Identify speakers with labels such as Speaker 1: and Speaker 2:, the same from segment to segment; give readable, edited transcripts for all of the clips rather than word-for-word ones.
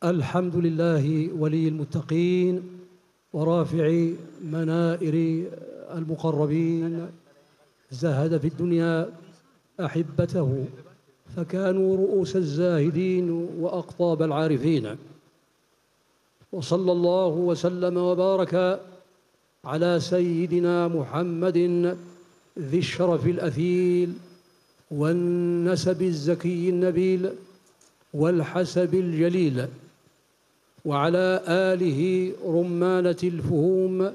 Speaker 1: الحمد لله ولي المتقين ورافع منائر المقربين، زهد في الدنيا أحبته فكانوا رؤوس الزاهدين وأقطاب العارفين، وصلى الله وسلم وبارك على سيدنا محمد ذي الشرف الأثيل والنسب الزكي النبيل والحسب الجليل، وعلى آله رمانة الفهوم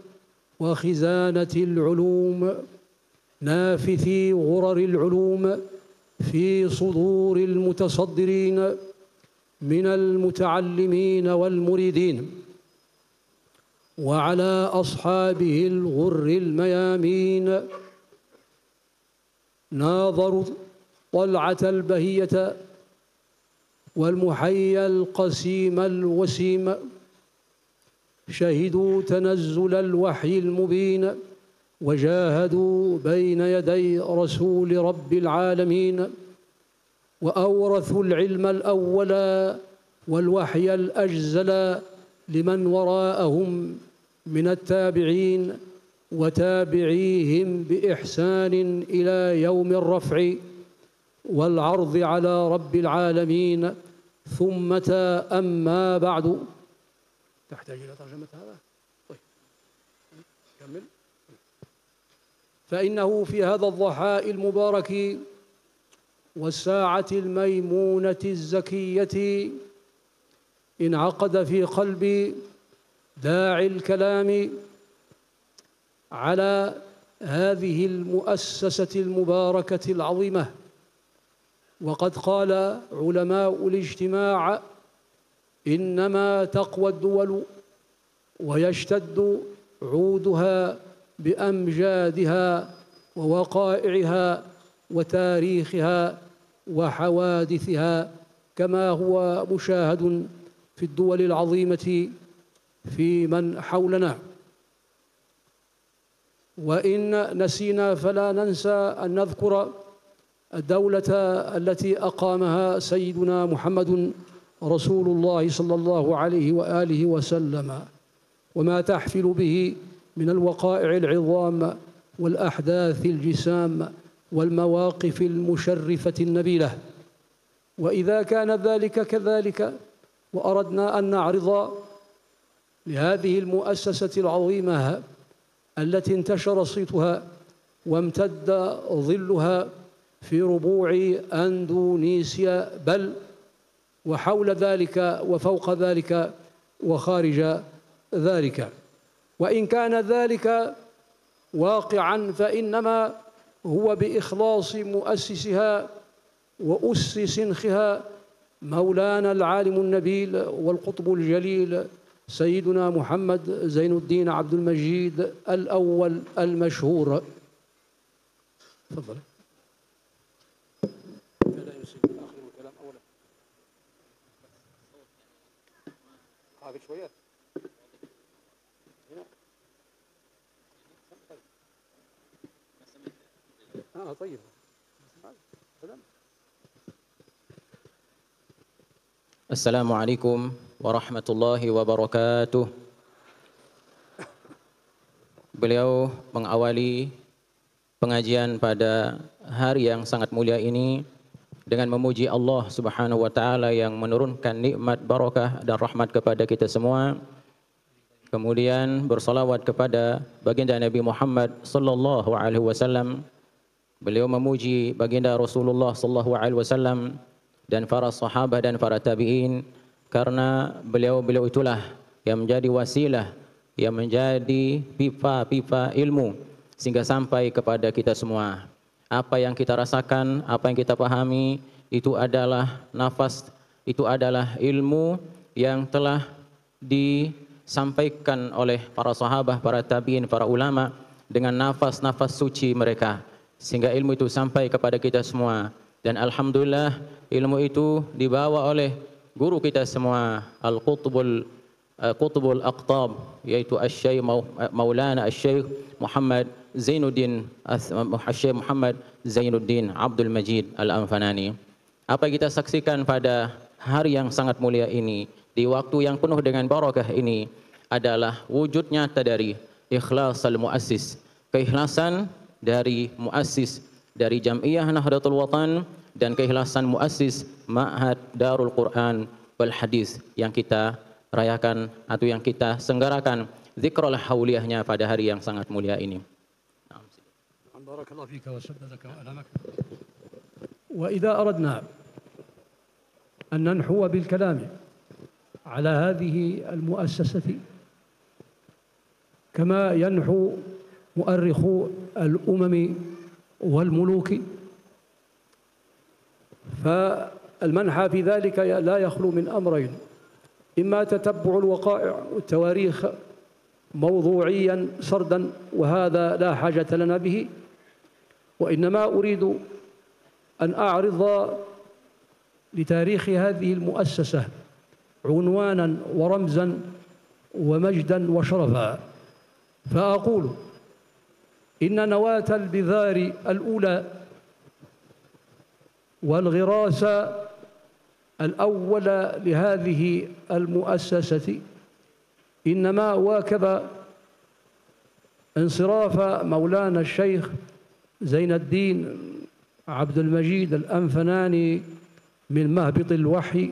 Speaker 1: وخزانة العلوم، نافثي غرر العلوم في صدور المتصدرين من المتعلمين والمريدين، وعلى أصحابه الغر الميامين. ناظروا طلعة البهية والمحيا القسيم الوسيم، شهدوا تنزل الوحي المبين، وجاهدوا بين يدي رسول رب العالمين، وأورثوا العلم الأول والوحي الأجزل لمن وراءهم من التابعين وتابعيهم بإحسان إلى يوم الرفع والعرض على رب العالمين. ثم أما بعد. تحتاج إلى ترجمة هذا؟ طيب كمل. فإنه في هذا الضحاء المبارك والساعة الميمونة الزكية انعقد في قلبي داعي الكلام على هذه المؤسسة المباركة العظيمة. وقد قال علماء الاجتماع: إنما تقوى الدول ويشتد عودها بأمجادها ووقائعها وتاريخها وحوادثها، كما هو مشاهد في الدول العظيمة في من حولنا. وإن نسينا فلا ننسى أن نذكر الدولة التي أقامها سيدنا محمد رسول الله صلى الله عليه وآله وسلم، وما تحفل به من الوقائع العظام والأحداث الجسام والمواقف المشرفة النبيلة. وإذا كان ذلك كذلك وأردنا أن نعرض لهذه المؤسسة العظيمة التي انتشر صيتها وامتد ظلها في ربوع أندونيسيا، بل وحول ذلك وفوق ذلك وخارج ذلك. وإن كان ذلك واقعا فإنما هو بإخلاص مؤسسها وأس سنخها مولانا العالم النبيل والقطب الجليل سيدنا محمد زين الدين عبد المجيد الأول المشهور. تفضل. لا يسيب آخر الكلام أولا. هذا شوية. طيب.
Speaker 2: Assalamualaikum warahmatullahi wabarakatuh. Beliau mengawali pengajian pada hari yang sangat mulia ini dengan memuji Allah Subhanahu wa taala yang menurunkan nikmat barakah dan rahmat kepada kita semua. Kemudian bersalawat kepada baginda Nabi Muhammad sallallahu alaihi wasallam. Beliau memuji baginda Rasulullah sallallahu alaihi wasallam dan para sahabat dan para tabi'in, karena beliau itulah yang menjadi wasilah, yang menjadi pipa-pipa ilmu sehingga sampai kepada kita semua. Apa yang kita rasakan, apa yang kita pahami, itu adalah nafas, itu adalah ilmu yang telah disampaikan oleh para sahabat, para tabi'in, para ulama dengan nafas-nafas suci mereka, sehingga ilmu itu sampai kepada kita semua. Dan alhamdulillah ilmu itu dibawa oleh guru kita semua, Al-Qutbul Aqtab, yaitu Asy-Syaikh Maulana Asy-Syaikh Muhammad Zainuddin Asy-Syaikh Muhammad Zainuddin Abdul Majid Al-Anfanani. Apa yang kita saksikan pada hari yang sangat mulia ini di waktu yang penuh dengan barakah ini adalah wujud nyata dari ikhlas al-muassis, keikhlasan dari muassis dari Jam'iyah Nahdlatul Watan dan keikhlasan muassis Ma'had Darul Quran wal Hadis yang kita rayakan atau yang kita senggarakan zikrul hauliyahnya pada hari yang sangat mulia ini.
Speaker 1: بارك الله فيك وسددك وألمك. وإذا أردنا أن ننحو بالكلام على هذه المؤسسة كما ينحو مؤرخو الأمم والملوك، فالمنحى في ذلك لا يخلو من أمرين: إما تتبع الوقائع والتواريخ موضوعيا سردا، وهذا لا حاجة لنا به، وإنما أريد أن أعرض لتاريخ هذه المؤسسة عنوانا ورمزا ومجدا وشرفا، فأقول إن نواة البذار الأولى والغراس الأول لهذه المؤسسة إنما واكب انصراف مولانا الشيخ زين الدين عبد المجيد الأنفناني من مهبط الوحي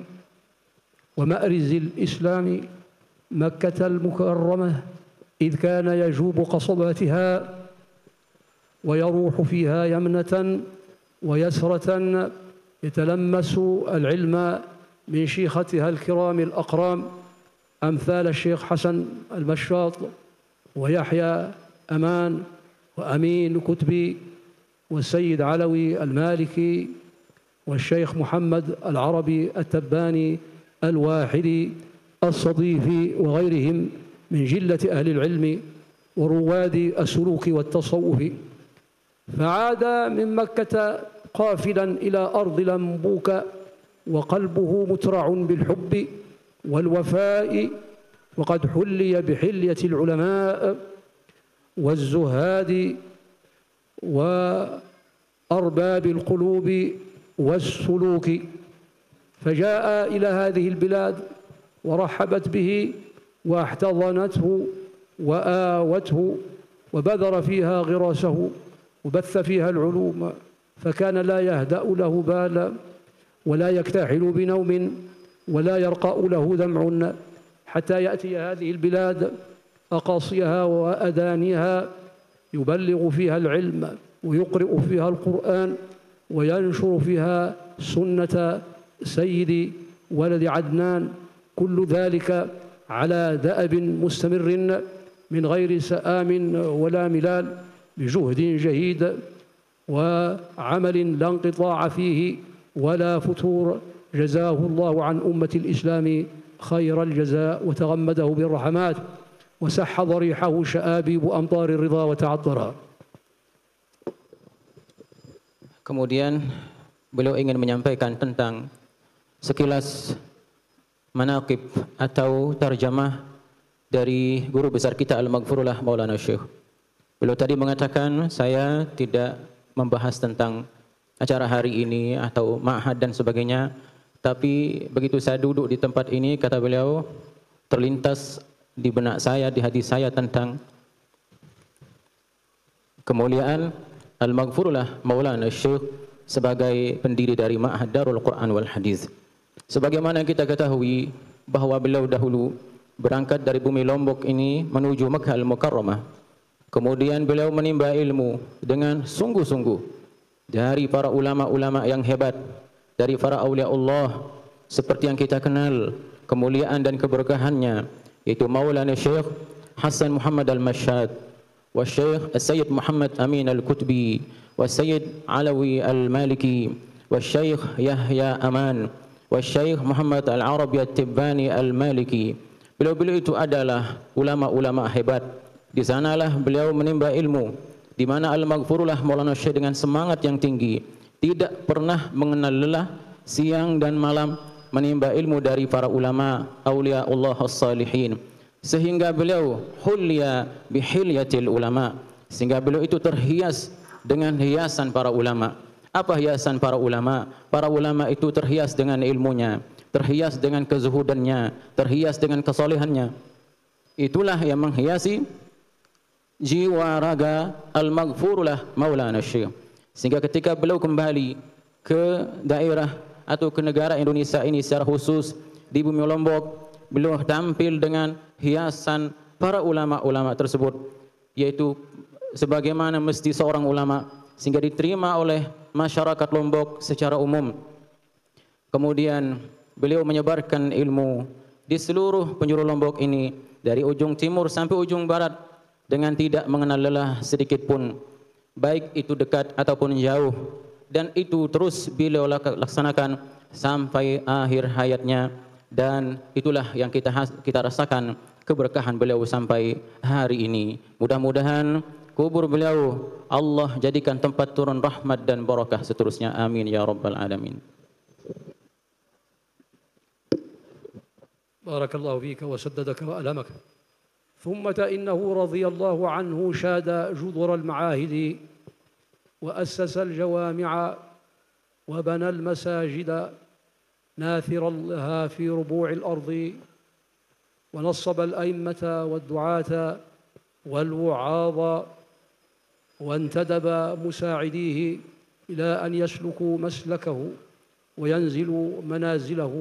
Speaker 1: ومأرز الإسلام مكة المكرمة، إذ كان يجوب قصباتها ويروح فيها يمنة ويسرة يتلمس العلم من شيختها الكرام الأقرام أمثال الشيخ حسن المشاط ويحيى أمان وأمين كتبي والسيد علوي المالكي والشيخ محمد العربي التباني الواحدي الصديفي وغيرهم من جلة أهل العلم ورواد السلوك والتصوف. فعاد من مكة قافلا إلى أرض لمبوك وقلبه مترع بالحب والوفاء، وقد حلي بحلية العلماء والزهاد وأرباب القلوب والسلوك، فجاء إلى هذه البلاد ورحبت به واحتضنته وآوته وبذر فيها غراسه وبث فيها العلوم، فكان لا يهدأ له بالا ولا يكتحل بنوم ولا يرقأ له دمع حتى يأتي هذه البلاد أقاصيها وأدانيها يبلغ فيها العلم ويقرئ فيها القرآن وينشر فيها سنة سيد ولد عدنان، كل ذلك على دأب مستمر من غير سآم ولا ملال، بجهد جهيد وعمل لا انقطاع فيه ولا فتور، جزاه الله عن أمة الإسلام خير الجزاء وتغمده بالرحمات وسح ضريحه شآبيب أمطار الرضا وتعطرا.
Speaker 2: Kemudian beliau ingin menyampaikan tentang sekilas manaqib atau tarjamah dari guru besar kita Al-Maghfurullah Maulana Syekh. Beliau tadi mengatakan saya tidak membahas tentang acara hari ini atau ma'had dan sebagainya, tapi begitu saya duduk di tempat ini, kata beliau, terlintas di benak saya, di hati saya tentang kemuliaan Al-Maghfurullah Maulana Syekh sebagai pendiri dari Ma'had Darul Quran wal Hadis. Sebagaimana kita ketahui bahwa beliau dahulu berangkat dari bumi Lombok ini menuju Makkah Al-Mukarramah. Kemudian beliau menimba ilmu dengan sungguh-sungguh dari para ulama-ulama yang hebat, dari para awliya Allah seperti yang kita kenal kemuliaan dan keberkahannya, yaitu Maulana Syekh Hasan Muhammad Al-Mashhad, wa Syekh Sayyid Muhammad Amin Al-Kutbi, wa Sayyid Alawi Al-Maliki, wa Syekh Yahya Aman, wa Syekh Muhammad Al-Arabi At-Tibbani Al-Maliki. Beliau-beliau itu adalah ulama-ulama hebat. Di sanalah beliau menimba ilmu, di mana Al-Maghfurullah Maulana Syekh dengan semangat yang tinggi tidak pernah mengenal lelah, siang dan malam menimba ilmu dari para ulama aulia Allah as-salihin, sehingga beliau hulya bihilyatil ulama, sehingga beliau itu terhias dengan hiasan para ulama. Apa hiasan para ulama? Para ulama itu terhias dengan ilmunya, terhias dengan kezuhudannya, terhias dengan kesolehannya. Itulah yang menghiasi jiwa raga al-maghfurullah Maulana Syekh. Sehingga ketika beliau kembali ke daerah atau ke negara Indonesia ini secara khusus di bumi Lombok, beliau tampil dengan hiasan para ulama-ulama tersebut, yaitu sebagaimana mesti seorang ulama, sehingga diterima oleh masyarakat Lombok secara umum. Kemudian beliau menyebarkan ilmu di seluruh penjuru Lombok ini, dari ujung timur sampai ujung barat, dengan tidak mengenal lelah sedikit pun, baik itu dekat ataupun jauh. Dan itu terus beliau laksanakan sampai akhir hayatnya, dan itulah yang kita rasakan keberkahan beliau sampai hari ini. Mudah-mudahan kubur beliau Allah jadikan tempat turun rahmat dan barakah seterusnya. Amin ya rabbal alamin.
Speaker 1: بارك الله فيك وسددك وألمك. ثم إنه رضي الله عنه شاد جذر المعاهد وأسس الجوامع وبنى المساجد ناثرا لها في ربوع الأرض، ونصب الأئمة والدعاة والوعاظ، وانتدب مساعديه إلى أن يسلكوا مسلكه وينزلوا منازله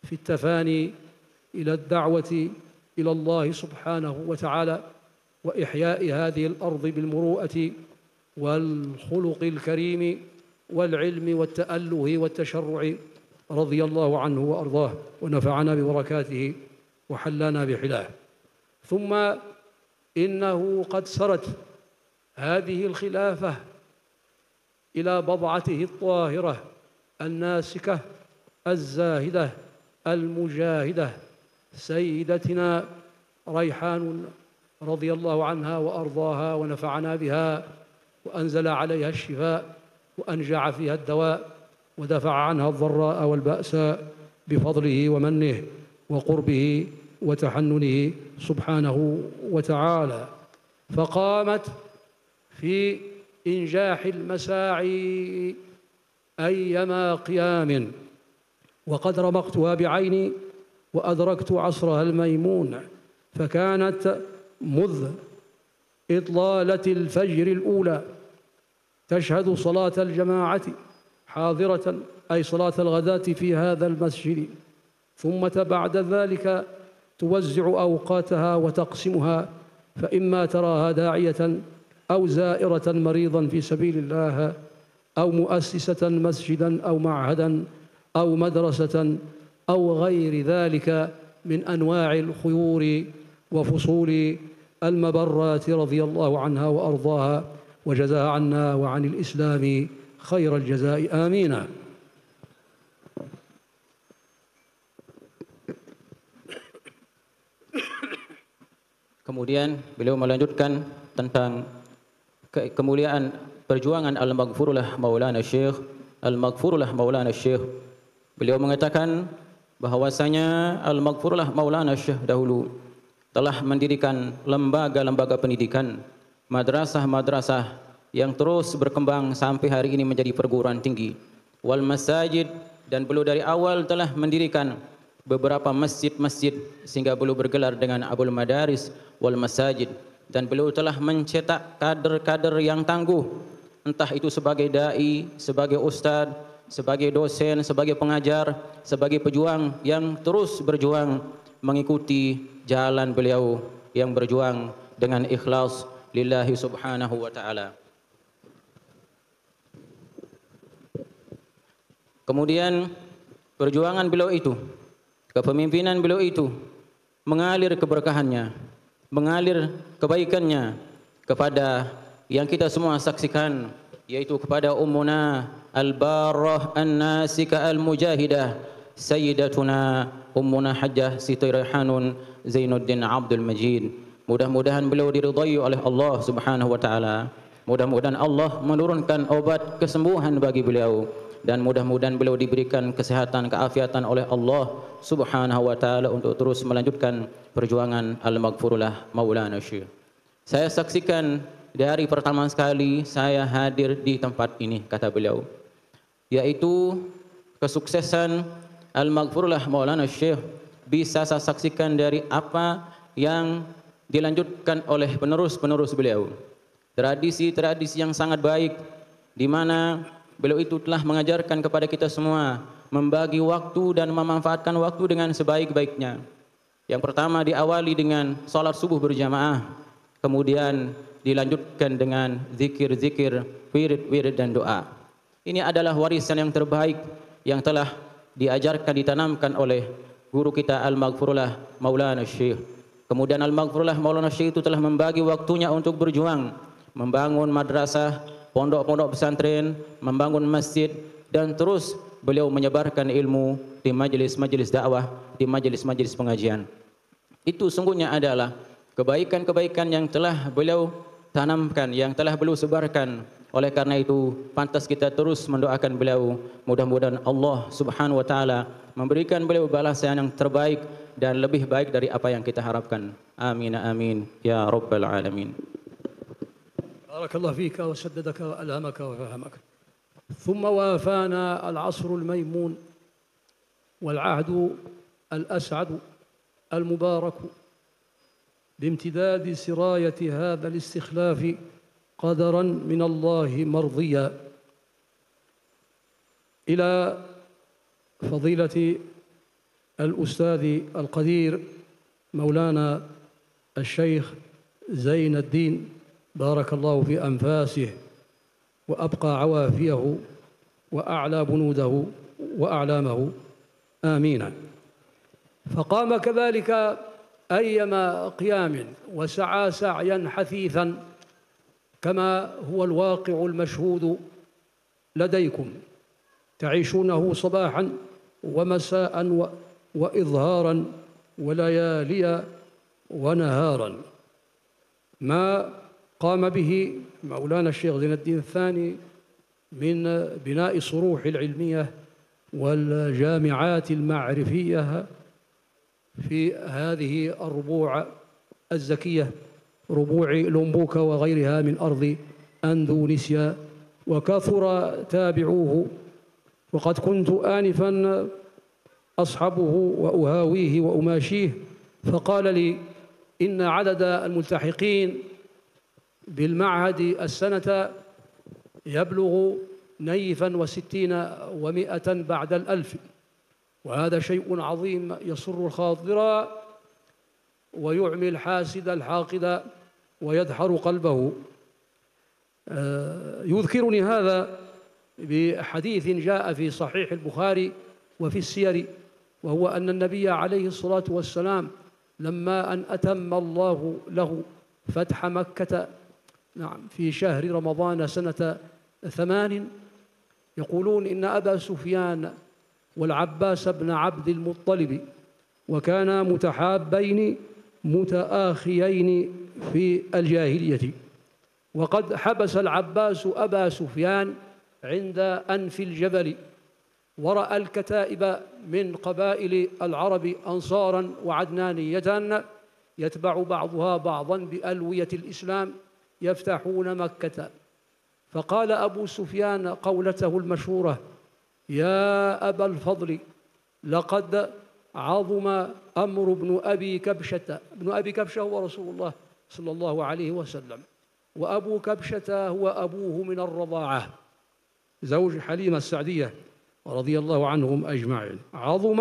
Speaker 1: في التفاني إلى الدعوة إلى الله سبحانه وتعالى وإحياء هذه الأرض بالمروءة والخلق الكريم والعلم والتأله والتشرع، رضي الله عنه وأرضاه ونفعنا ببركاته وحلنا بحلاه. ثم إنه قد سرت هذه الخلافة إلى بضعته الطاهرة الناسكة الزاهدة المجاهدة سيدتنا ريحان رضي الله عنها وأرضاها ونفعنا بها وأنزل عليها الشفاء وأنجع فيها الدواء ودفع عنها الضراء والبأساء بفضله ومنه وقربه وتحننه سبحانه وتعالى. فقامت في إنجاح المساعي أيما قيام، وقد رمقتها بعيني وأدركت عصرها الميمون، فكانت مذ إطلالة الفجر الأولى تشهد صلاة الجماعة حاضرة، أي صلاة الغداة في هذا المسجد، ثم بعد ذلك توزع أوقاتها وتقسمها، فإما تراها داعية أو زائرة مريضا في سبيل الله، أو مؤسسة مسجدا أو معهدا أو مدرسة أو غير ذلك من أنواع الخيور وفصول المبرات، رضي الله عنها وأرضاها وجزاها عنا وعن الإسلام خير الجزاء. آمين.
Speaker 2: Kemudian beliau melanjutkan tentang kemuliaan perjuangan Al-Maghfurullah Maulana Syekh. Al-Maghfurullah Maulana Syekh, beliau mengatakan bahwasanya Al-Maghfurullah Maulana Syekh dahulu telah mendirikan lembaga-lembaga pendidikan, madrasah-madrasah yang terus berkembang sampai hari ini menjadi perguruan tinggi, wal masajid, dan beliau dari awal telah mendirikan beberapa masjid-masjid sehingga beliau bergelar dengan Abul Madaris wal Masajid, dan beliau telah mencetak kader-kader yang tangguh, entah itu sebagai dai, sebagai ustadz, sebagai dosen, sebagai pengajar, sebagai pejuang yang terus berjuang mengikuti jalan beliau yang berjuang dengan ikhlas lillahi subhanahu wa ta'ala. Kemudian perjuangan beliau itu, kepemimpinan beliau itu mengalir keberkahannya, mengalir kebaikannya kepada yang kita semua saksikan, yaitu kepada Ummuna Al-Barrah An-Nasika Al-Mujahidah Sayyidatuna Ummuna Hajjah Siti Raihanun Zainuddin Abdul Majid. Mudah-mudahan beliau diridhai oleh Allah Subhanahu wa taala. Mudah-mudahan Allah menurunkan obat kesembuhan bagi beliau, dan mudah-mudahan beliau diberikan kesehatan, keafiatan oleh Allah Subhanahu wa taala untuk terus melanjutkan perjuangan Al-Maghfurullah Maulana Syekh. Saya saksikan dari pertama sekali saya hadir di tempat ini, kata beliau, yaitu kesuksesan Al-Maghfurlah Maulana Syekh bisa saya saksikan dari apa yang dilanjutkan oleh penerus-penerus beliau. Tradisi-tradisi yang sangat baik di mana beliau itu telah mengajarkan kepada kita semua membagi waktu dan memanfaatkan waktu dengan sebaik-baiknya. Yang pertama diawali dengan salat subuh berjamaah, kemudian dilanjutkan dengan zikir-zikir, wirid-wirid dan doa. Ini adalah warisan yang terbaik yang telah diajarkan, ditanamkan oleh guru kita Al-Maghfurullah Maulana Syekh. Kemudian Al-Maghfurullah Maulana Syekh itu telah membagi waktunya untuk berjuang, membangun madrasah, pondok-pondok pesantren, membangun masjid, dan terus beliau menyebarkan ilmu di majelis-majelis dakwah, di majelis-majelis pengajian. Itu sungguhnya adalah kebaikan-kebaikan yang telah beliau tanamkan, yang telah beliau sebarkan. Oleh karena itu pantas kita terus mendoakan beliau, mudah-mudahan Allah Subhanahu wa taala memberikan beliau balasan yang terbaik dan lebih baik dari apa yang kita harapkan. Amin amin ya rabbal alamin.
Speaker 1: بارك الله فيك وسددك وألهمك وفهمك. ثم وافانا العصر الميمون والعهد الأسعد المبارك بامتداد سراية هذا الاستخلاف قدرا من الله مرضيا إلى فضيلة الأستاذ القدير مولانا الشيخ زين الدين، بارك الله في أنفاسه وأبقى عوافيه وأعلى بنوده وأعلامه آمين. فقام كذلك أيما قيام وسعى سعيا حثيثا كما هو الواقع المشهود لديكم، تعيشونه صباحا ومساء وإظهارا وليالي ونهارا. ما قام به مولانا الشيخ زين الدين الثاني من بناء الصروح العلمية والجامعات المعرفية في هذه الربوع الزكية، ربوع لومبوكا وغيرها من أرض أندونيسيا، وكثر تابعوه. وقد كنت آنفا أصحبه وأهاويه وأماشيه، فقال لي إن عدد الملتحقين بالمعهد السنة يبلغ 62 و100 بعد 1000، وهذا شيء عظيم يسر الخاطر ويعمي الحاسد الحاقد ويدحر قلبه. يذكرني هذا بحديث جاء في صحيح البخاري وفي السير، وهو أن النبي عليه الصلاة والسلام لما أن أتم الله له فتح مكة في شهر رمضان سنة 8، يقولون إن أبا سفيان والعباس بن عبد المطلب وكانا متحابين متآخيين في الجاهلية، وقد حبس العباس أبا سفيان عند أنف الجبل، ورأى الكتائب من قبائل العرب أنصارا وعدنانية يتبع بعضها بعضا بألوية الإسلام يفتحون مكة، فقال أبو سفيان قولته المشهورة: يا أبا الفضل لقد عظم أمر ابن أبي كبشة. ابن أبي كبشة هو رسول الله صلى الله عليه وسلم، وأبو كبشة هو أبوه من الرضاعة، زوج حليمة السعدية رضي الله عنهم أجمعين. عظم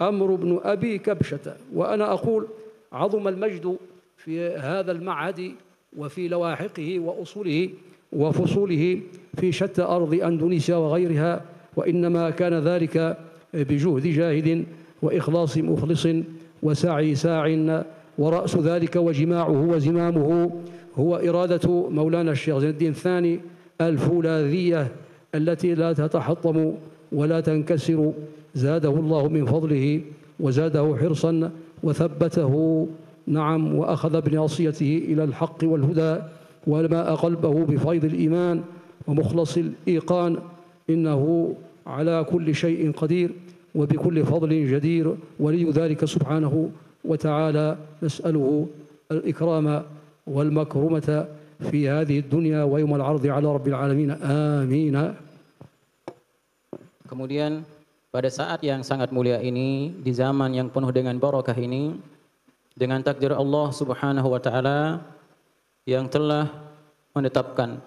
Speaker 1: أمر ابن أبي كبشة، وأنا أقول عظم المجد في هذا المعهد وفي لواحقه وأصوله وفصوله في شتى أرض أندونيسيا وغيرها، وإنما كان ذلك بجهد جاهد وإخلاص مخلص وسعي ساع، ورأس ذلك وجماعه وزمامه هو إرادة مولانا الشيخ زين الدين الثاني الفولاذية التي لا تتحطم ولا تنكسر، زاده الله من فضله وزاده حرصا وثبته نعم، وأخذ بناصيته إلى الحق والهدى، وماء قلبه بفيض الإيمان ومخلص الإيقان، إنه على كل شيء قدير وبكل فضل جدير، ولي ذلك سبحانه وتعالى. نسأله الإكرام والمكرمة في هذه الدنيا ويوم العرض على رب العالمين، آمين.
Speaker 2: Kemudian pada saat yang sangat mulia ini, di zaman yang penuh dengan barakah ini, dengan takdir Allah Subhanahu wa taala yang telah menetapkan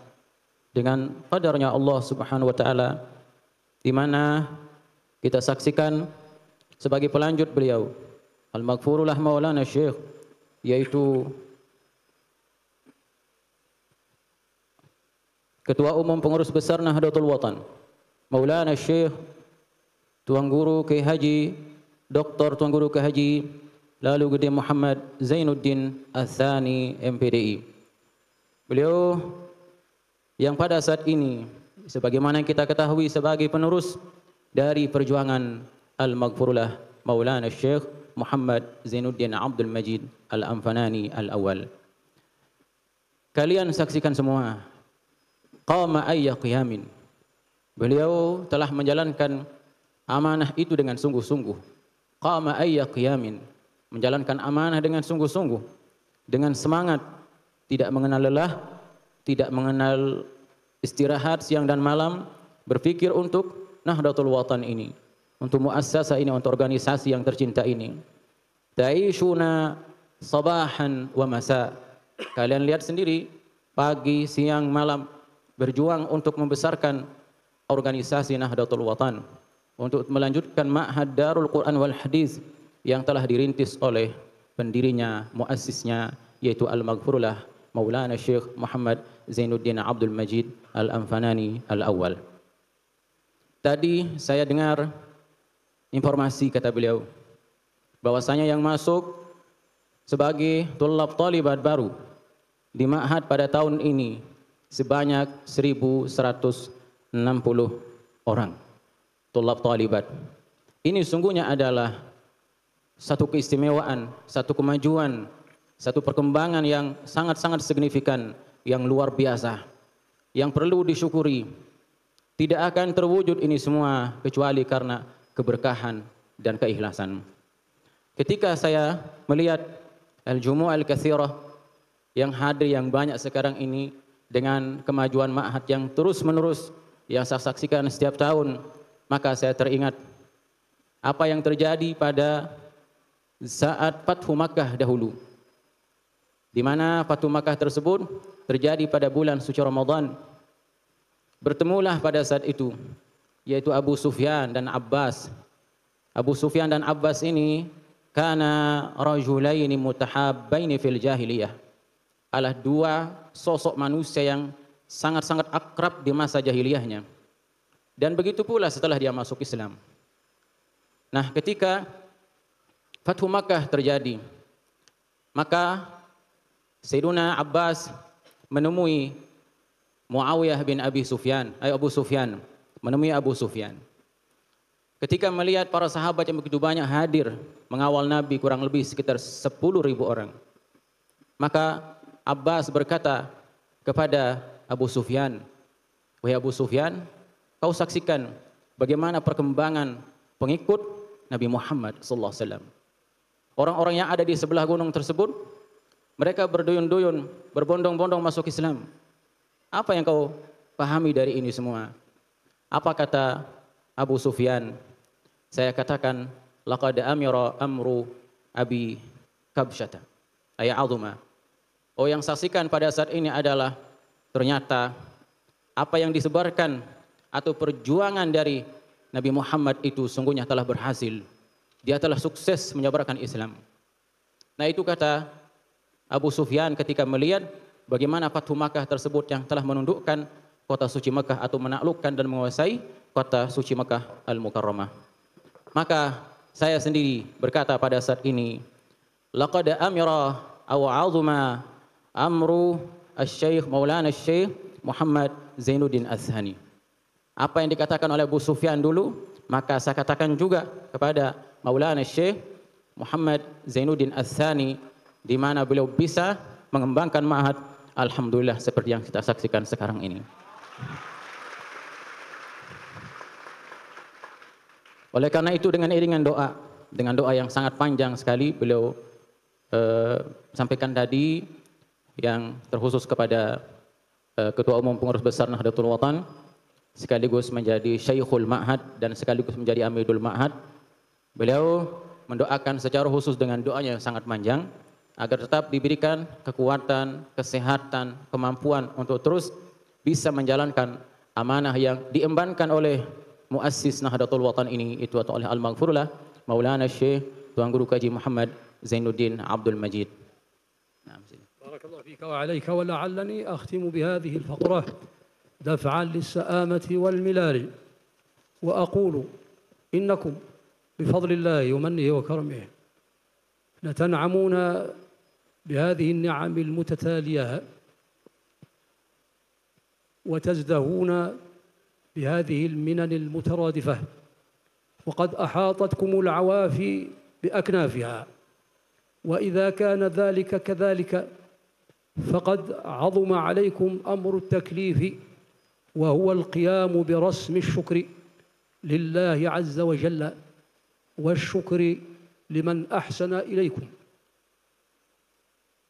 Speaker 2: dengan qadarnya Allah Subhanahu wa taala, di mana kita saksikan sebagai pelanjut beliau Al-Maghfurullah Maulana Syekh, yaitu Ketua Umum Pengurus Besar Nahdlatul Watan Maulana Syekh Tuan Guru Kiai Haji Dr. Tuan Guru Kiai Haji Lalu Gede Muhammad Zainuddin Ats-Tsani MPDI. Beliau yang pada saat ini sebagaimana kita ketahui sebagai penerus dari perjuangan Al-Maghfurullah Maulana Syekh Muhammad Zainuddin Abdul Majid Al-Amfanani Al-Awwal. Kalian saksikan semua, qama ayya qiyamin. Beliau telah menjalankan amanah itu dengan sungguh-sungguh. Qama ayya qiyamin, menjalankan amanah dengan sungguh-sungguh, dengan semangat, tidak mengenal lelah, tidak mengenal istirahat siang dan malam, berpikir untuk Nahdlatul Watan ini, untuk muassasah ini, untuk organisasi yang tercinta ini. Ta'ishuna sabahan wa masa. Kalian lihat sendiri, pagi, siang, malam berjuang untuk membesarkan organisasi Nahdlatul Watan, untuk melanjutkan Ma'had Darul Quran wal Hadis yang telah dirintis oleh pendirinya, muassisnya, yaitu Al-Maghfurullah Maulana Syekh Muhammad Zainuddin Abdul Majid Al-Amfanani Al-Awwal. Tadi saya dengar informasi, kata beliau, bahwasanya yang masuk sebagai tulab talibat baru di Ma'had pada tahun ini sebanyak 1.160 orang tulab talibat. Ini sungguhnya adalah satu keistimewaan, satu kemajuan, satu perkembangan yang sangat-sangat signifikan, yang luar biasa, yang perlu disyukuri. Tidak akan terwujud ini semua kecuali karena keberkahan dan keikhlasan. Ketika saya melihat al-jumu'ah al-katsirah yang hadir yang banyak sekarang ini, dengan kemajuan Ma'had yang terus-menerus yang saya saksikan setiap tahun, maka saya teringat apa yang terjadi pada saat Fathu Makkah dahulu, di mana Fathu Makkah tersebut terjadi pada bulan suci Ramadan. Bertemulah pada saat itu yaitu Abu Sufyan dan Abbas. Abu Sufyan dan Abbas ini kana rajulaini mutahabbaini fil jahiliyah, adalah dua sosok manusia yang sangat-sangat akrab di masa jahiliyahnya, dan begitu pula setelah dia masuk Islam. Nah, ketika Fathu Makkah terjadi, maka Sayyiduna Abbas menemui Muawiyah bin Abu Sufyan, menemui Abu Sufyan. Ketika melihat para sahabat yang begitu banyak hadir mengawal Nabi, kurang lebih sekitar 10.000 orang, maka Abbas berkata kepada Abu Sufyan, "Wahai Abu Sufyan, kau saksikan bagaimana perkembangan pengikut Nabi Muhammad sallallahu alaihi wasallam. Orang-orang yang ada di sebelah gunung tersebut, mereka berduyun-duyun, berbondong-bondong masuk Islam. Apa yang kau pahami dari ini semua?" Apa kata Abu Sufyan? Saya katakan, laqad amira amru Abi Kabsyata ay azuma. Oh, yang saksikan pada saat ini adalah ternyata apa yang disebarkan atau perjuangan dari Nabi Muhammad itu sungguhnya telah berhasil. Dia telah sukses menyebarkan Islam. Nah, itu kata Abu Sufyan ketika melihat bagaimana Fathu Makkah tersebut yang telah menundukkan kota suci Makkah atau menaklukkan dan menguasai kota suci Makkah Al-Mukarramah. Maka saya sendiri berkata pada saat ini, laqad amira aw azuma amru asy-Syaikh Maulana Syekh Muhammad Zainuddin Ats-Tsani. Apa yang dikatakan oleh Abu Sufyan dulu, maka saya katakan juga kepada Maulana Syekh Muhammad Zainuddin Ats-Tsani, di mana beliau bisa mengembangkan Ma'had, alhamdulillah, seperti yang kita saksikan sekarang ini. Oleh karena itu, dengan iringan doa yang sangat panjang sekali beliau sampaikan tadi, yang terkhusus kepada Ketua Umum Pengurus Besar Nahdlatul Watan, sekaligus menjadi Syekhul Ma'had dan sekaligus menjadi Amidul Ma'had. Beliau mendoakan secara khusus dengan doanya yang sangat panjang agar tetap diberikan kekuatan, kesehatan, kemampuan untuk terus bisa menjalankan amanah yang diembankan oleh muassis Nahdlatul Watan ini, itu oleh Al-Maghfurlah Maulana Syekh Tuan Guru Kaji Muhammad Zainuddin Abdul Majid.
Speaker 1: بارك الله فيك وعليك ولعلني أختم بهذه الفقرة دفعا للسآمة والملال وأقول إنكم بفضل الله ومنه وكرمه لتنعمون بهذه النعم المتتالية وتزدهون بهذه المنن المترادفة وقد أحاطتكم العوافي بأكنافها وإذا كان ذلك كذلك فقد عظم عليكم أمر التكليف وهو القيام برسم الشكر لله عز وجل والشكر لمن أحسن إليكم.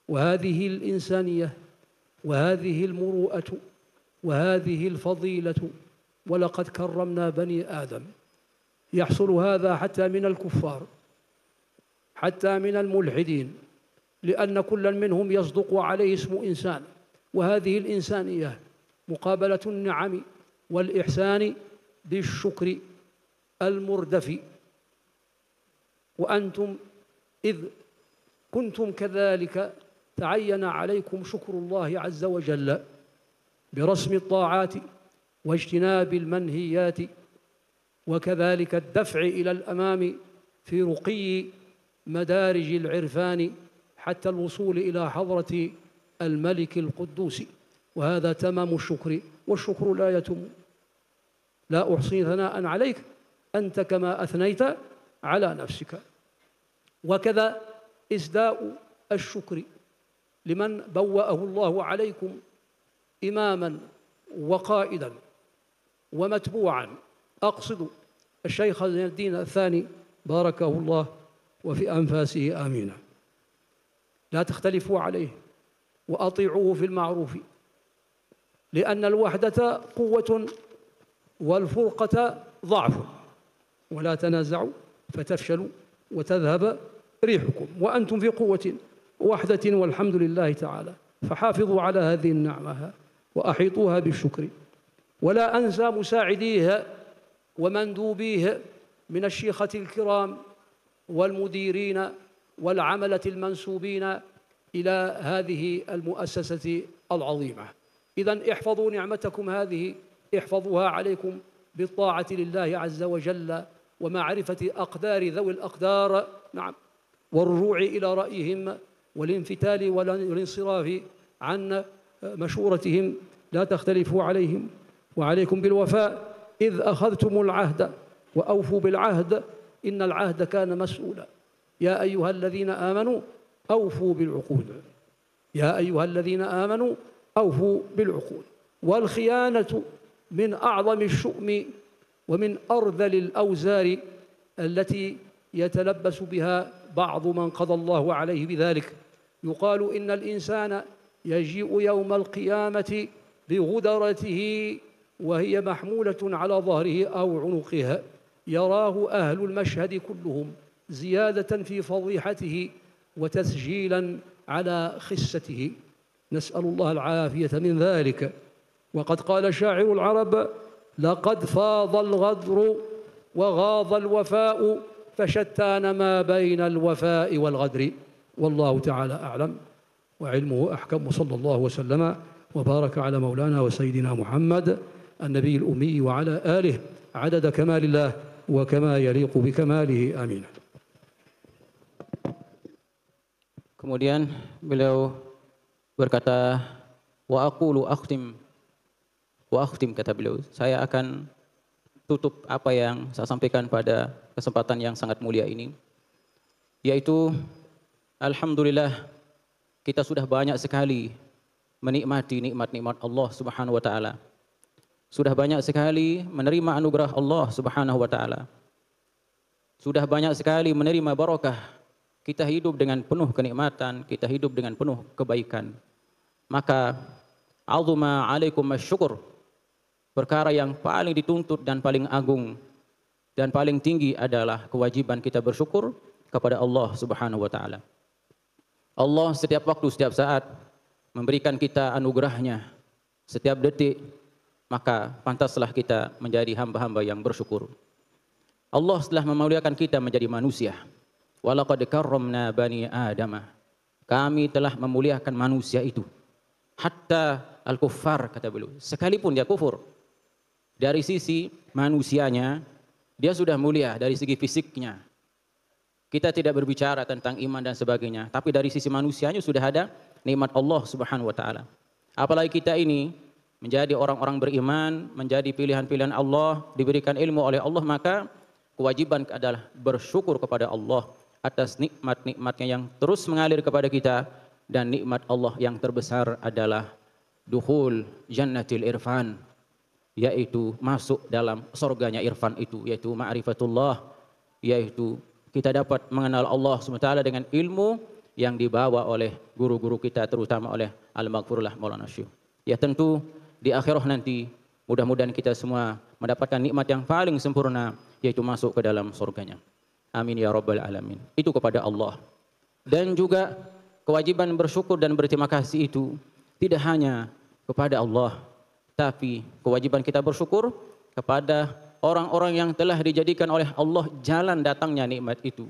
Speaker 1: وهذه الإنسانية وهذه المروءة وهذه الفضيلة ولقد كرمنا بني آدم يحصل هذا حتى من الكفار حتى من الملحدين لأن كل منهم يصدق عليه اسم إنسان وهذه الإنسانية مقابلة النعم والإحسان بالشكر المردف. وأنتم إذ كنتم كذلك تعين عليكم شكر الله عز وجل برسم الطاعات واجتناب المنهيات وكذلك الدفع إلى الأمام في رقي مدارج العرفان حتى الوصول إلى حضرة الملك القدوس. وهذا تمام الشكر والشكر لا يتم. لا أحصي ثناء عليك أنت كما أثنيت على نفسك. وكذا إسداء الشكر لمن بوأه الله عليكم إماما وقائدا ومتبوعا أقصد الشيخ زين الدين الثاني باركه الله وفي أنفاسه آمين. لا تختلفوا عليه وأطيعوه في المعروف لأن الوحدة قوة والفرقة ضعف ولا تنازعوا فتفشلوا وتذهب ريحكم وأنتم في قوة وحدة والحمد لله تعالى. فحافظوا على هذه النعمة وأحيطوها بالشكر. ولا أنسى مساعديه ومندوبيه من الشيخة الكرام والمديرين والعملة المنسوبين إلى هذه المؤسسة العظيمة. إذن احفظوا نعمتكم هذه، احفظوها عليكم بالطاعة لله عز وجل ومعرفة أقدار ذوي الأقدار، نعم، والرجوع إلى رأيهم والانفتال والانصراف عن مشورتهم. لا تختلفوا عليهم وعليكم بالوفاء إذ أخذتم العهد وأوفوا بالعهد إن العهد كان مسؤولا. يا أيها الذين آمنوا أوفوا بالعقود، يا أيها الذين آمنوا أوفوا بالعقود. والخيانة من أعظم الشؤم ومن أرذل الأوزار التي يتلبس بها بعض من قضى الله عليه بذلك. يقال إن الإنسان يجيء يوم القيامة بغدرته وهي محمولة على ظهره أو عنقه، يراه أهل المشهد كلهم زيادة في فضيحته وتسجيلا على خسته، نسأل الله العافية من ذلك. وقد قال شاعر العرب: لقد فاض الغدر وغاض الوفاء فشتان ما بين الوفاء والغدر. والله تعالى أعلم وعلمه أحكم، وصلى الله وسلم وبارك على مولانا وسيدنا محمد النبي الأمي وعلى آله عدد كمال الله وكما يليق بكماله. آمين.
Speaker 2: Kemudian beliau berkata, wa akhtim, kata beliau, saya akan tutup apa yang saya sampaikan pada kesempatan yang sangat mulia ini, yaitu alhamdulillah kita sudah banyak sekali menikmati nikmat-nikmat Allah Subhanahu wa taala. Sudah banyak sekali menerima anugerah Allah Subhanahu wa taala. Sudah banyak sekali menerima barakah. Kita hidup dengan penuh kenikmatan, kita hidup dengan penuh kebaikan. Maka azuma alaikum asyukur, perkara yang paling dituntut dan paling agung dan paling tinggi adalah kewajiban kita bersyukur kepada Allah Subhanahu wa taala. Allah setiap waktu, setiap saat memberikan kita anugerahnya setiap detik, maka pantaslah kita menjadi hamba-hamba yang bersyukur. Allah telah memuliakan kita menjadi manusia. Walaqad karramna bani Adam. Kami telah memuliakan manusia itu. Hatta al-kuffar, kata beliau, sekalipun dia kufur. Dari sisi manusianya, dia sudah mulia dari segi fisiknya. Kita tidak berbicara tentang iman dan sebagainya, tapi dari sisi manusianya sudah ada nikmat Allah Subhanahu wa taala. Apalagi kita ini menjadi orang-orang beriman, menjadi pilihan-pilihan Allah, diberikan ilmu oleh Allah, maka kewajiban adalah bersyukur kepada Allah atas nikmat-nikmatnya yang terus mengalir kepada kita, dan nikmat Allah yang terbesar adalah dukhul jannatil irfan, yaitu masuk dalam surganya irfan itu, yaitu ma'rifatullah, yaitu kita dapat mengenal Allah SWT dengan ilmu yang dibawa oleh guru-guru kita, terutama oleh Al-Maghfurullah Maulana Syekh. Ya tentu di akhirah nanti mudah-mudahan kita semua mendapatkan nikmat yang paling sempurna, yaitu masuk ke dalam surganya. Amin ya rabbal alamin. Itu kepada Allah. Dan juga kewajiban bersyukur dan berterima kasih itu tidak hanya kepada Allah, tapi kewajiban kita bersyukur kepada orang-orang yang telah dijadikan oleh Allah jalan datangnya nikmat itu,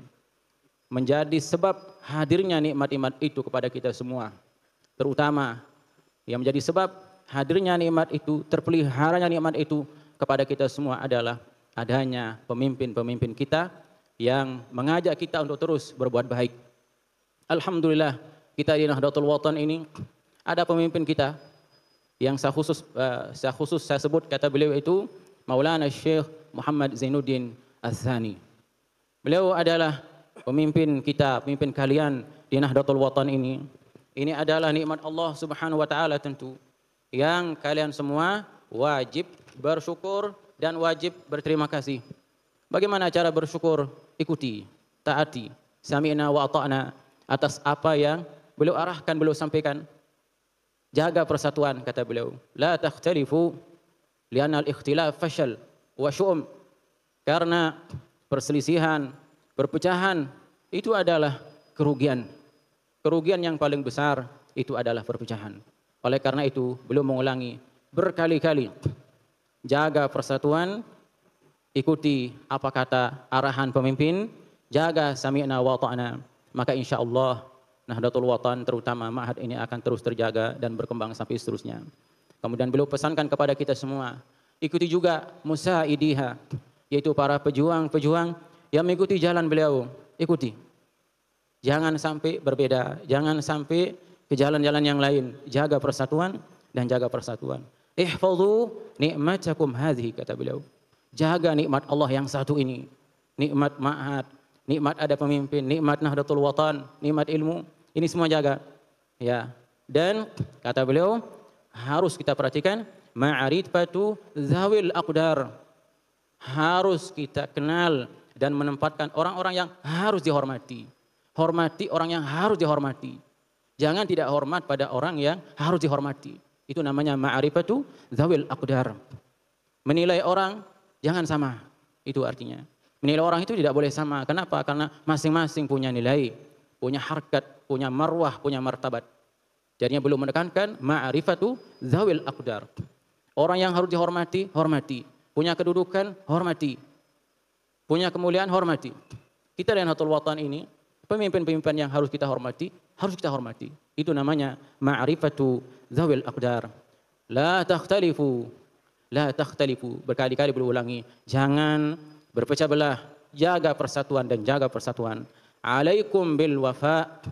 Speaker 2: menjadi sebab hadirnya nikmat-nikmat itu kepada kita semua. Terutama yang menjadi sebab hadirnya nikmat itu, terpeliharanya nikmat itu kepada kita semua adalah adanya pemimpin-pemimpin kita yang mengajak kita untuk terus berbuat baik. Alhamdulillah kita di Nahdlatul Watan ini ada pemimpin kita yang saya khusus saya sebut, kata beliau itu Maulana Syekh Muhammad Zainuddin Ats-Tsani. Beliau adalah pemimpin kita, pemimpin kalian di Nahdlatul Watan ini. Ini adalah nikmat Allah Subhanahu wa taala tentu, yang kalian semua wajib bersyukur dan wajib berterima kasih. Bagaimana cara bersyukur? Ikuti, taati, sami'na wa ata'na atas apa yang beliau arahkan, beliau sampaikan. Jaga persatuan, kata beliau. La takhtalifu li'anna al-ikhtilaf fashal wa syu'um. Karena perselisihan, perpecahan itu adalah kerugian. Kerugian yang paling besar itu adalah perpecahan. Oleh karena itu, beliau mengulangi berkali-kali, jaga persatuan, ikuti apa kata arahan pemimpin, jaga sami'na wa ta'na, maka insyaallah Nahdlatul Watan terutama ma'had ini akan terus terjaga dan berkembang sampai seterusnya. Kemudian beliau pesankan kepada kita semua, ikuti juga musaidiha, yaitu para pejuang-pejuang yang mengikuti jalan beliau. Ikuti. Jangan sampai berbeda, jangan sampai ke jalan-jalan yang lain. Jaga persatuan dan jaga persatuan. Ihfadhu ni'matakum hadhihi, kata beliau. Jaga nikmat Allah yang satu ini. Nikmat ma'had, nikmat ada pemimpin, nikmat Nahdlatul Watan, nikmat ilmu. Ini semua jaga. Ya. Dan kata beliau, harus kita perhatikan ma'rifatu zawil aqdar. Harus kita kenal dan menempatkan orang-orang yang harus dihormati. Hormati orang yang harus dihormati. Jangan tidak hormat pada orang yang harus dihormati. Itu namanya ma'rifatu zawil aqdar. Menilai orang jangan sama. Itu artinya. Menilai orang itu tidak boleh sama. Kenapa? Karena masing-masing punya nilai, punya harkat, punya marwah, punya martabat. Jadinya belum menekankan ma'rifatu zawil aqdar. Orang yang harus dihormati, hormati. Punya kedudukan, hormati. Punya kemuliaan, hormati. Kita di Nahdlatul Watan ini, pemimpin-pemimpin yang harus kita hormati, harus kita hormati. Itu namanya ma'rifatu zawil aqdar. La takhtalifu. La takhtalifu. Berkali-kali berulangi. Jangan berpecah belah. Jaga persatuan dan jaga persatuan. Alaikum bil wafa.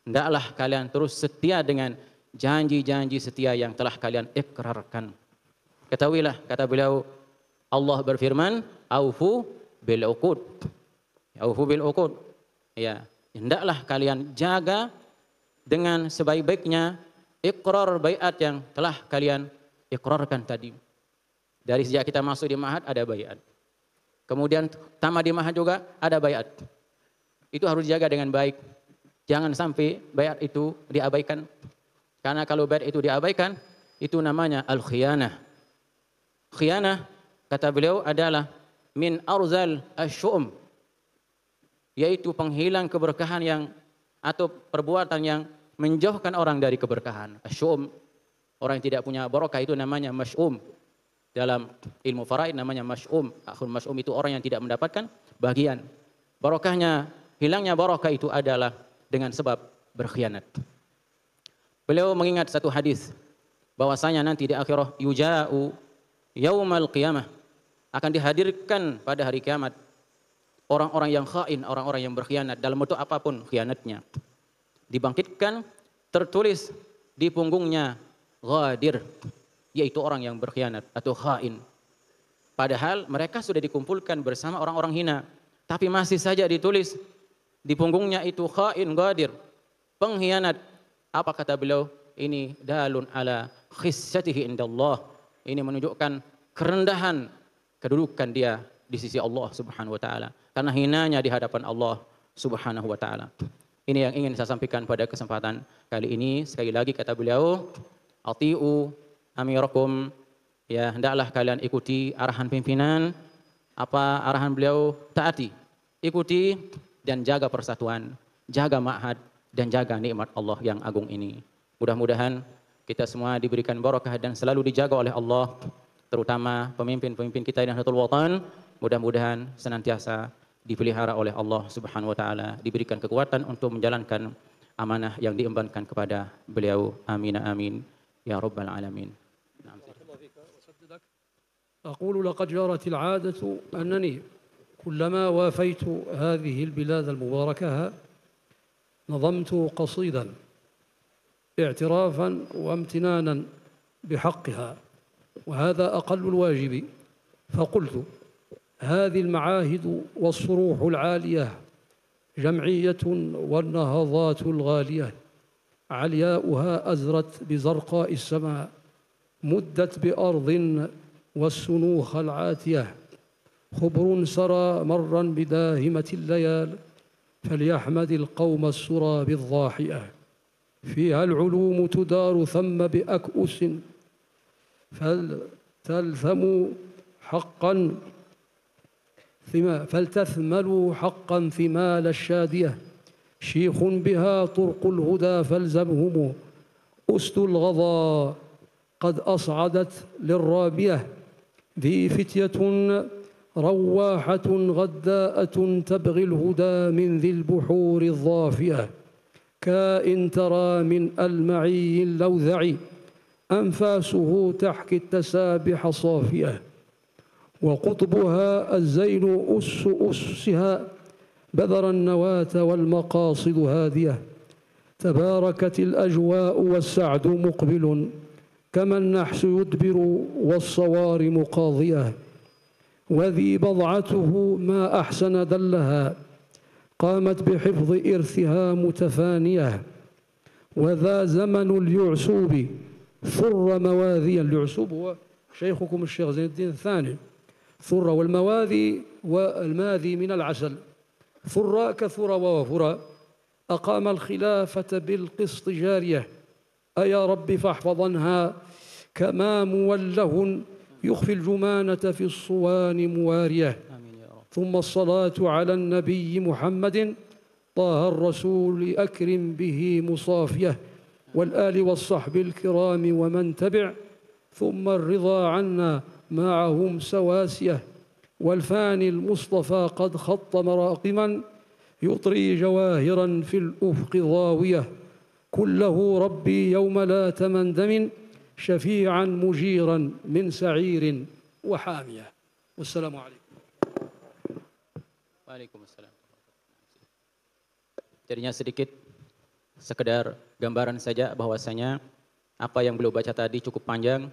Speaker 2: Hendaklah kalian terus setia dengan janji-janji setia yang telah kalian ikrarkan. Ketahuilah, kata beliau, Allah berfirman, aufu bil uqud. Aufu bil uqud. Ya, hendaklah kalian jaga dengan sebaik-baiknya ikrar baiat yang telah kalian ikrarkan tadi. Dari sejak kita masuk di ma'had ada baiat. Kemudian tamat di ma'had juga ada baiat. Itu harus dijaga dengan baik. Jangan sampai baiat itu diabaikan. Karena kalau baiat itu diabaikan, itu namanya al-khiyanah. Khianah, kata beliau, adalah min arzal asyum, yaitu penghilang keberkahan yang atau perbuatan yang menjauhkan orang dari keberkahan. Asyum, orang yang tidak punya barokah itu namanya masyum. Dalam ilmu faraid namanya masyum. Akhul masyum itu orang yang tidak mendapatkan bagian. Barokahnya, hilangnya barokah itu adalah dengan sebab berkhianat. Beliau mengingat satu hadis bahwasanya nanti di akhirah yuja'u yaumal qiyamah, akan dihadirkan pada hari kiamat orang-orang yang khain, orang-orang yang berkhianat dalam bentuk apapun khianatnya. Dibangkitkan, tertulis di punggungnya ghadir, yaitu orang yang berkhianat atau khain. Padahal mereka sudah dikumpulkan bersama orang-orang hina, tapi masih saja ditulis di punggungnya itu khain, ghadir, pengkhianat. Apa kata beliau? Ini dalun ala khisyatihi indallah. Ini menunjukkan kerendahan kedudukan dia di sisi Allah Subhanahu wa taala, karena hinanya di hadapan Allah Subhanahu wa taala. Ini yang ingin saya sampaikan pada kesempatan kali ini. Sekali lagi kata beliau, ati'u amirakum, ya hendaklah kalian ikuti arahan pimpinan. Apa arahan beliau? Taati, ikuti dan jaga persatuan, jaga ma'had dan jaga nikmat Allah yang agung ini. Mudah-mudahan kita semua diberikan barakah dan selalu dijaga oleh Allah, terutama pemimpin-pemimpin kita di Nahdlatul Watan. Mudah-mudahan senantiasa dipelihara oleh Allah Subhanahu wa taala, diberikan kekuatan untuk menjalankan amanah yang diembankan kepada beliau. Amin amin ya rabbal alamin.
Speaker 1: أقول لقد جرت العادة أنني كلما وافيت هذه البلاد المباركة نظمت قصيدا اعترافا وامتنانا بحقها، وهذا أقل الواجب. فقلت: هذه المعاهد والصروح العالية جمعية والنهضات الغالية علياؤها أزرت بزرقاء السماء، مدت بأرض والسنوخ العاتية، خبر سرى مرا بداهمة الليال، فليحمد القوم السرى بالضاحية. فيها العلوم تدار ثم بأكؤس، فلتثملوا حقا ثمال الشادية. شيخ بها طرق الهدى فالزمهم، أسد الغضا قد أصعدت للرابية. ذي فتية رواحة غداءة تبغي الهدى من ذي البحور الضافية. كائن ترى من ألمعي اللوذع، أنفاسه تحكي التسابح صافية. وقطبها الزين أسها بذر النواة والمقاصد هادية. تباركت الأجواء والسعد مقبل، كما النحس يدبر والصوارم قاضية. وذي بضعته ما أحسن دلها، قامت بحفظ إرثها متفانية. وذا زمن اليعسوب ثر مواذي. اليعسوب هو شيخكم الشيخ زين الدين الثاني. ثر والمواذي والماذي من العسل. ثر كثر ووفر. أقام الخلافة بالقسط جارية. أيا رب فاحفظنها، كما موله يخفي الجمانة في الصوان موارية. ثم الصلاة على النبي محمد طه الرسول أكرم به مصافية، والآل والصحب الكرام ومن تبع، ثم الرضا عنا معهم سواسية. والفاني المصطفى قد خط مراقما، يطري جواهرا في الأفق ضاوية. كله ربي يوم لا تمندم، شفيعا مجيرا من سعير وحامية. والسلام عليكم.
Speaker 2: Waalaikumsalam. Jadinya sedikit sekedar gambaran saja bahwasanya apa yang beliau baca tadi cukup panjang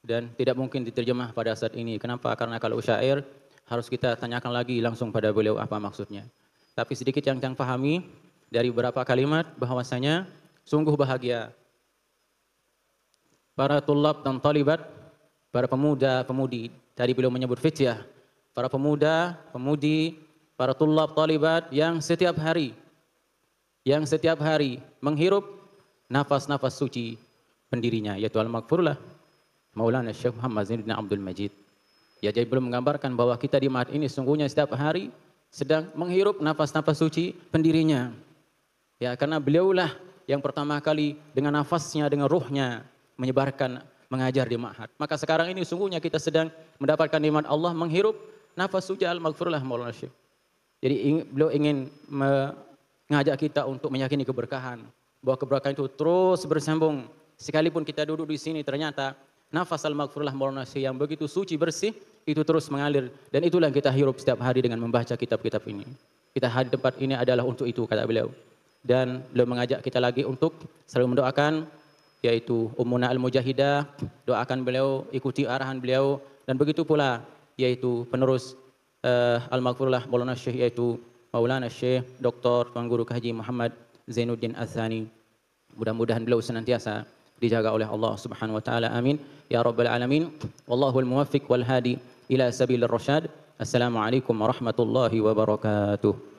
Speaker 2: dan tidak mungkin diterjemah pada saat ini. Kenapa? Karena kalau syair harus kita tanyakan lagi langsung pada beliau apa maksudnya. Tapi sedikit yang pahami dari beberapa kalimat bahwasanya sungguh bahagia para tulab dan talibat, para pemuda-pemudi. Tadi beliau menyebut fityah, para pemuda, pemudi, para tulab talibat yang setiap hari menghirup nafas-nafas suci pendirinya, yaitu al-maghfurlah. Maulana Syekh Muhammad Zainuddin Abdul Majid. Ya, jadi belum menggambarkan bahwa kita di Mahat ini sungguhnya setiap hari sedang menghirup nafas-nafas suci pendirinya. Ya, karena beliaulah yang pertama kali dengan nafasnya, dengan ruhnya menyebarkan, mengajar di Mahat. Maka sekarang ini sungguhnya kita sedang mendapatkan nikmat Allah menghirup nafas suci al-maghfirullah Maulana Syekh. Jadi beliau ingin mengajak kita untuk meyakini keberkahan, bahwa keberkahan itu terus bersambung. Sekalipun kita duduk di sini ternyata nafas al-maghfirullah Maulana Syekh yang begitu suci bersih itu terus mengalir, dan itulah yang kita hirup setiap hari dengan membaca kitab-kitab ini. Kita hadir di tempat ini adalah untuk itu, kata beliau. Dan beliau mengajak kita lagi untuk selalu mendoakan, yaitu Ummuna Al-Mujahidah, doakan beliau, ikuti arahan beliau, dan begitu pula yaitu penerus Al-Maghfirullah Maulana Syekh, yaitu Maulana Syekh Dr. Tuan Guru Haji Muhammad Zainuddin Al-Thani. Mudah-mudahan beliau senantiasa dijaga oleh Allah Subhanahu wa taala. Amin ya rabbal alamin. Wallahul muwaffiq wal hadi ila sabilir rasyad. Assalamualaikum warahmatullahi wabarakatuh.